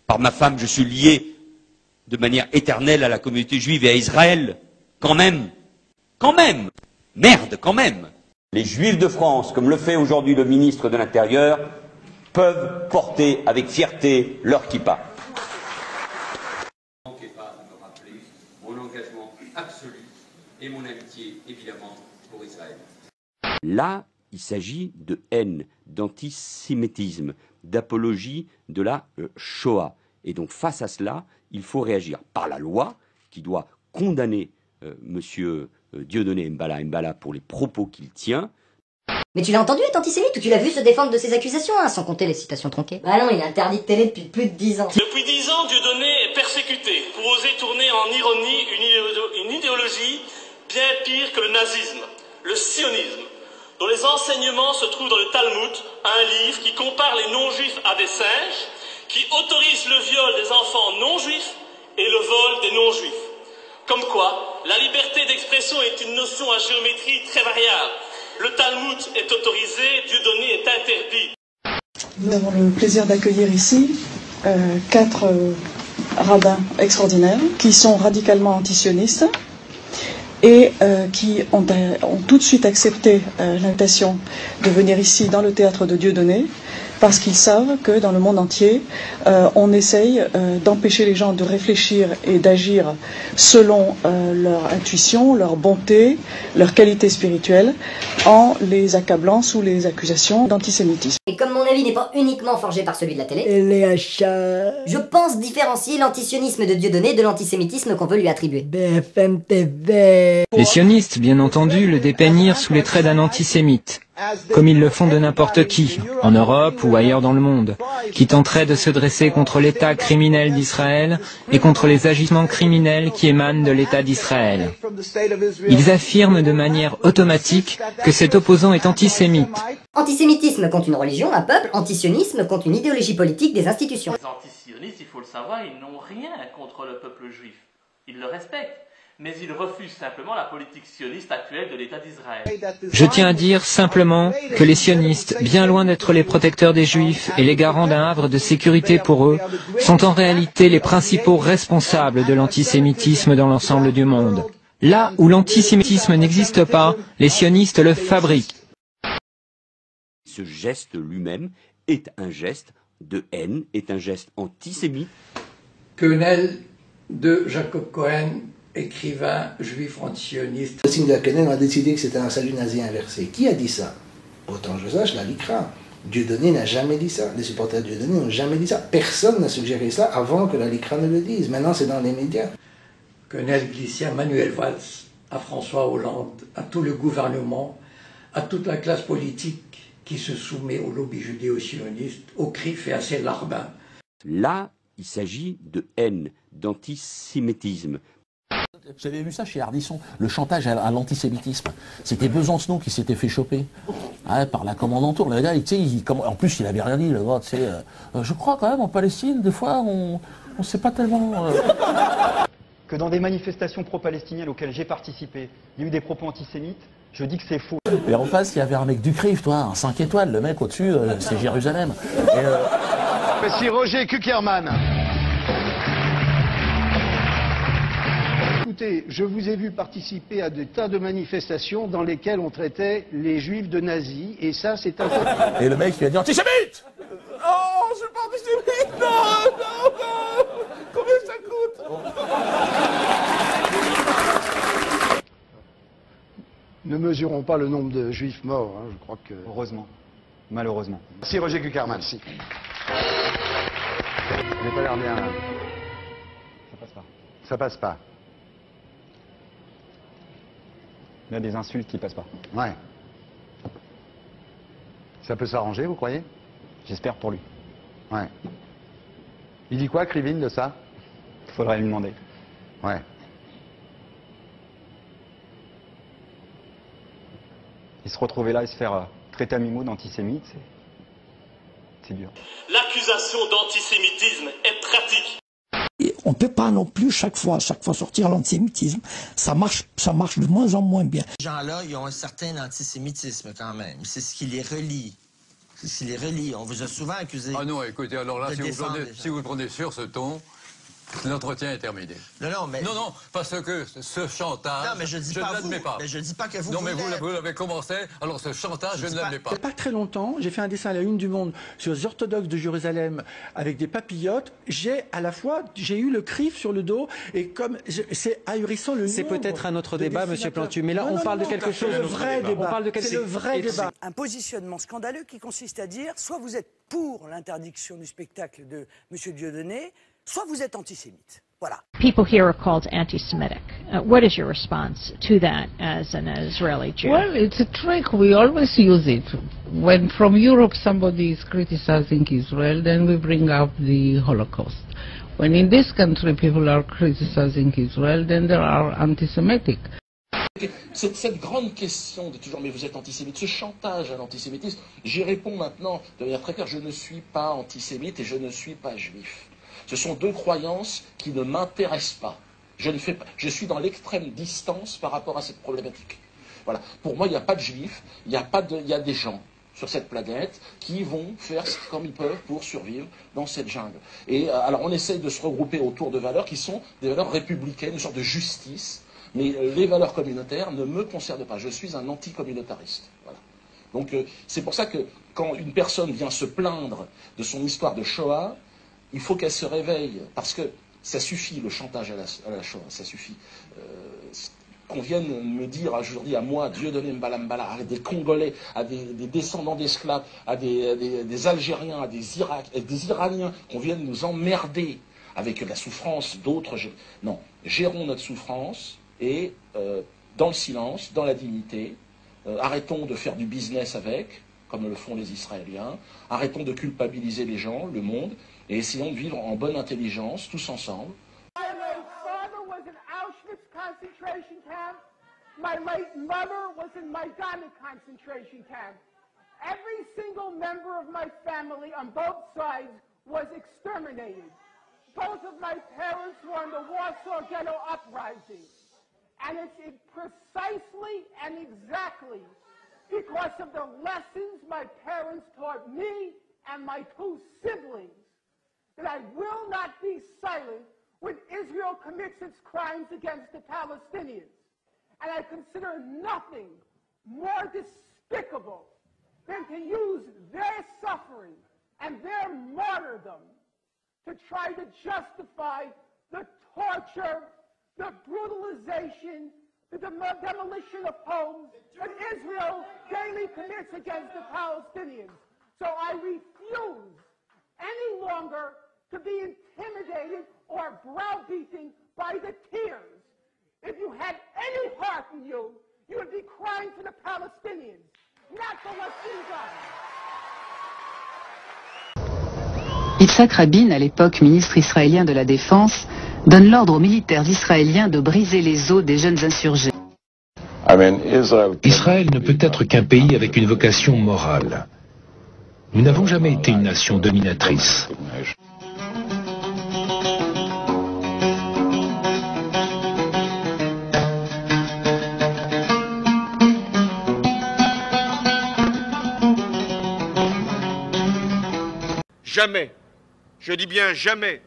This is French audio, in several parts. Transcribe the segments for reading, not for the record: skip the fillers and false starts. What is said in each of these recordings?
Par ma femme, je suis lié de manière éternelle à la communauté juive et à Israël. Quand même. Quand même. Merde, quand même. Les Juifs de France, comme le fait aujourd'hui le ministre de l'Intérieur, peuvent porter avec fierté leur kippa. Ne manquez pas de me rappeler mon engagement absolu et mon amitié, évidemment, pour Israël. Là, il s'agit de haine, d'antisémitisme, d'apologie de la Shoah. Et donc, face à cela, il faut réagir par la loi qui doit condamner Monsieur Dieudonné Mbala pour les propos qu'il tient. Mais tu l'as entendu être antisémite ou tu l'as vu se défendre de ces accusations, hein, sans compter les citations tronquées? Bah non, il est interdit de télé depuis plus de 10 ans. Depuis 10 ans, Dieudonné est persécuté pour oser tourner en ironie une idéologie bien pire que le nazisme, le sionisme, dont les enseignements se trouvent dans le Talmud, un livre qui compare les non-juifs à des singes, qui autorise le viol des enfants non-juifs et le vol des non-juifs. Comme quoi, la liberté d'expression est une notion à géométrie très variable. Le Talmud est autorisé, Dieudonné est interdit. Nous avons le plaisir d'accueillir ici 4 rabbins extraordinaires qui sont radicalement antisionistes et qui ont tout de suite accepté l'invitation de venir ici dans le théâtre de Dieudonné, parce qu'ils savent que dans le monde entier, on essaye d'empêcher les gens de réfléchir et d'agir selon leur intuition, leur bonté, leur qualité spirituelle, en les accablant sous les accusations d'antisémitisme. Et comme mon avis n'est pas uniquement forgé par celui de la télé, je pense différencier l'antisionisme de Dieudonné de l'antisémitisme qu'on veut lui attribuer. BFM TV. Les sionistes, bien entendu, le dépeignirent sous les traits d'un antisémite, comme ils le font de n'importe qui, en Europe ou ailleurs dans le monde, qui tenterait de se dresser contre l'État criminel d'Israël et contre les agissements criminels qui émanent de l'État d'Israël. Ils affirment de manière automatique que cet opposant est antisémite. Antisémitisme contre une religion, un peuple, antisionisme contre une idéologie politique des institutions. Les antisionistes, il faut le savoir, ils n'ont rien contre le peuple juif. Ils le respectent. Mais ils refusent simplement la politique sioniste actuelle de l'État d'Israël. Je tiens à dire simplement que les sionistes, bien loin d'être les protecteurs des juifs et les garants d'un havre de sécurité pour eux, sont en réalité les principaux responsables de l'antisémitisme dans l'ensemble du monde. Là où l'antisémitisme n'existe pas, les sionistes le fabriquent. Ce geste lui-même est un geste de haine, est un geste antisémite. Quenelle de Jacob Cohen, écrivain juif antisioniste. Sylvia Quenelle a décidé que c'était un salut nazi inversé. Qui a dit ça? Autant que je sache, la LICRA. Dieudonné n'a jamais dit ça. Les supporters de Dieudonné n'ont jamais dit ça. Personne n'a suggéré ça avant que la LICRA ne le dise. Maintenant, c'est dans les médias. Quenelle glissait à Manuel Valls, à François Hollande, à tout le gouvernement, à toute la classe politique qui se soumet au lobby judéo-sioniste, au CRIF et à ses larbins. Là, il s'agit de haine, d'antisémitisme. Vous avez vu ça chez Ardisson, le chantage à l'antisémitisme. C'était Besancenot qui s'était fait choper par la commandanture. Le gars, en plus, il avait rien dit. Le gars, je crois quand même en Palestine, des fois, on ne sait pas tellement. Que dans des manifestations pro-palestiniennes auxquelles j'ai participé, il y a eu des propos antisémites, je dis que c'est faux. Et en face, il y avait un mec du CRIF, toi, un 5 étoiles. Le mec au-dessus, c'est Jérusalem. Merci Roger Kuckerman. Écoutez, je vous ai vu participer à des tas de manifestations dans lesquelles on traitait les juifs de nazis, et ça, c'est un fait. Et le mec, il a dit antisémite. Oh, je suis pas antisémite. Non. Combien ça coûte? Ne mesurons pas le nombre de juifs morts, hein, je crois que... Heureusement. Malheureusement. Merci Roger Kuckerman, merci. Vous n'avez pas l'air bien, là. Ça passe pas. Ça passe pas. Il y a des insultes qui passent pas. Ouais. Ça peut s'arranger, vous croyez? J'espère pour lui. Ouais. Il dit quoi, Krivine, de ça? Faudrait lui demander. Ouais. Et se retrouver là et se faire traiter à mi-mot d'antisémite, c'est dur. L'accusation d'antisémitisme est pratique. Et on ne peut pas non plus chaque fois sortir l'antisémitisme. Ça marche de moins en moins bien. Ces gens-là, ils ont un certain antisémitisme quand même. C'est ce qui les relie. s'il est relie. On vous a souvent accusé. Ah non, écoutez, alors là, de si vous le prenez sur ce ton, l'entretien est terminé. Non, mais... Non, parce que ce chantage, non, mais je ne l'admets pas. Mais je dis pas que vous... Non, mais vous l'avez commencé, alors ce chantage, je ne l'admets pas. Il n'y a pas très longtemps, j'ai fait un dessin à la une du Monde sur les orthodoxes de Jérusalem avec des papillotes. J'ai eu le CRIF sur le dos, et comme c'est ahurissant le nombre... C'est peut-être un autre débat, Monsieur Plantu, mais là, on parle de quelque chose... C'est le vrai débat. On parle de quelque... C'est le vrai débat. Un positionnement scandaleux qui consiste à dire, soit vous êtes pour l'interdiction du spectacle de M. Dieudonné, soit vous êtes antisémite. Voilà. People here are called anti-Semitic. What is your response to that as an Israeli Jew? Well, it's a trick. We always use it. When from Europe somebody is criticizing Israel, then we bring up the Holocaust. When in this country people are criticizing Israel, then they are anti-Semitic. Cette grande question de toujours, mais vous êtes antisémite, ce chantage à l'antisémitisme, j'y réponds maintenant de manière très claire, je ne suis pas antisémite et je ne suis pas juif. Ce sont deux croyances qui ne m'intéressent pas. Je suis dans l'extrême distance par rapport à cette problématique. Voilà. Pour moi, il n'y a pas de juifs, il y a des gens sur cette planète qui vont faire comme ils peuvent pour survivre dans cette jungle. Et alors on essaye de se regrouper autour de valeurs qui sont des valeurs républicaines, une sorte de justice, mais les valeurs communautaires ne me concernent pas. Je suis un anticommunautariste. Voilà. Donc c'est pour ça que quand une personne vient se plaindre de son histoire de Shoah, il faut qu'elle se réveille, parce que ça suffit le chantage à la Shoah, ça suffit. Qu'on vienne me dire aujourd'hui à moi, Dieudonné Mbalambala, à des Congolais, à des descendants d'esclaves, à des Algériens, à des Iraniens, qu'on vienne nous emmerder avec la souffrance d'autres. Non, gérons notre souffrance et dans le silence, dans la dignité, arrêtons de faire du business avec, comme le font les Israéliens, arrêtons de culpabiliser les gens, le monde, et essayons de vivre en bonne intelligence, tous ensemble. My father was in Auschwitz concentration camp. My late mother was in Majdanek concentration camp. Every single member of my family on both sides was exterminated. Both of my parents were in the Warsaw Ghetto Uprising. And it's precisely and exactly because of the lessons my parents taught me and my two siblings that I will not be silent when Israel commits its crimes against the Palestinians. And I consider nothing more despicable than to use their suffering and their martyrdom to try to justify the torture, the brutalization, the demolition of homes that Israel daily commits against the Palestinians. So I refuse any longer to be intimidated or browbeaten by the tears. If you had any heart in you, you would be crying for the Palestinians, not for what's being done. Yitzhak Rabin, à l'époque ministre israélien de la Défense, donne l'ordre aux militaires israéliens de briser les os des jeunes insurgés. Israël ne peut être qu'un pays avec une vocation morale. Nous n'avons jamais été une nation dominatrice. Jamais, je dis bien jamais,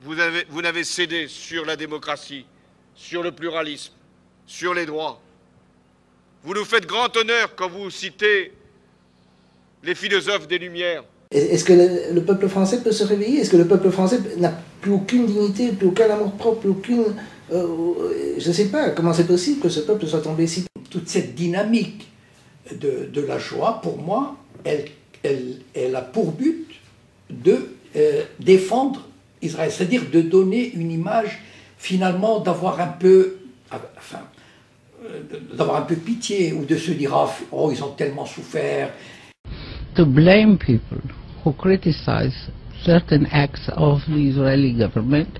vous n'avez cédé sur la démocratie, sur le pluralisme, sur les droits. Vous nous faites grand honneur quand vous citez les philosophes des Lumières. Est-ce que le peuple français peut se réveiller? Est-ce que le peuple français n'a plus aucune dignité, plus aucun amour-propre, plus aucune... je ne sais pas comment c'est possible que ce peuple soit tombé si... Toute cette dynamique de la Shoah, pour moi, elle a pour but de défendre Israël, c'est-à-dire de donner une image, finalement, d'avoir un peu pitié, ou de se dire « Oh, ils ont tellement souffert ». To blame people who criticize certain acts of the Israeli government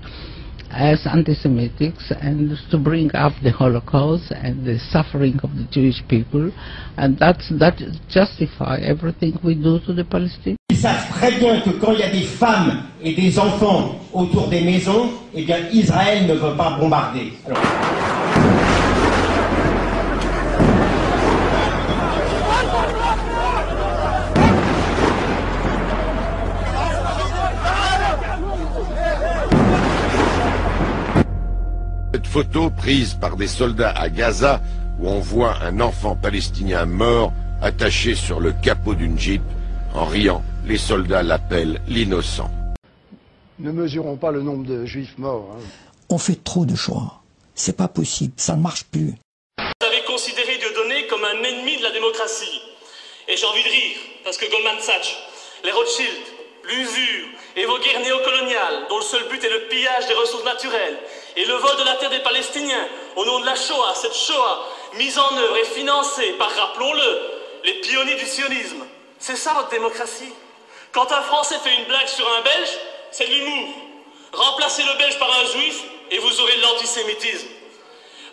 as anti-Semitics, and to bring up the Holocaust and the suffering of the Jewish people, and that justify everything we do to the Palestinians. Ils savent très bien que quand il y a des femmes et des enfants autour des maisons, eh bien Israël ne veut pas bombarder. Alors... Cette photo prise par des soldats à Gaza où on voit un enfant palestinien mort attaché sur le capot d'une Jeep. En riant, les soldats l'appellent l'innocent. Ne mesurons pas le nombre de juifs morts. On fait trop de choix. C'est pas possible, ça ne marche plus. Vous avez considéré Dieudonné comme un ennemi de la démocratie. Et j'ai envie de rire, parce que Goldman Sachs, les Rothschild, l'usure et vos guerres néocoloniales, dont le seul but est le pillage des ressources naturelles et le vol de la terre des Palestiniens au nom de la Shoah, cette Shoah mise en œuvre et financée par, rappelons-le, les pionniers du sionisme. C'est ça votre démocratie. Quand un Français fait une blague sur un Belge, c'est de l'humour. Remplacez le Belge par un Juif et vous aurez de l'antisémitisme.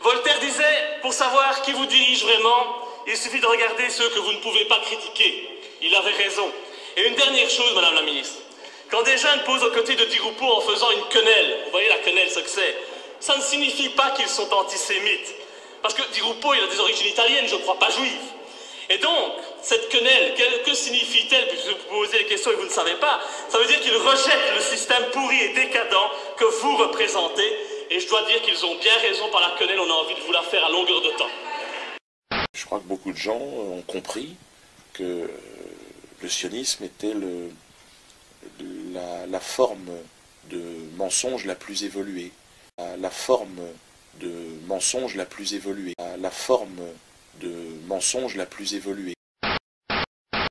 Voltaire disait, pour savoir qui vous dirige vraiment, il suffit de regarder ceux que vous ne pouvez pas critiquer. Il avait raison. Et une dernière chose, Madame la Ministre. Quand des jeunes posent aux côtés de Di Rupo en faisant une quenelle, vous voyez la quenelle, ce que c'est, ça ne signifie pas qu'ils sont antisémites. Parce que Di Rupo, il a des origines italiennes, je crois, pas juives. Et donc, cette quenelle, que signifie-t-elle, puisque vous posez les questions et vous ne savez pas? Ça veut dire qu'ils rejettent le système pourri et décadent que vous représentez. Et je dois dire qu'ils ont bien raison par la quenelle, on a envie de vous la faire à longueur de temps. Je crois que beaucoup de gens ont compris que le sionisme était la forme de mensonge la plus évoluée. La forme de mensonge la plus évoluée. La forme de mensonge la plus évoluée.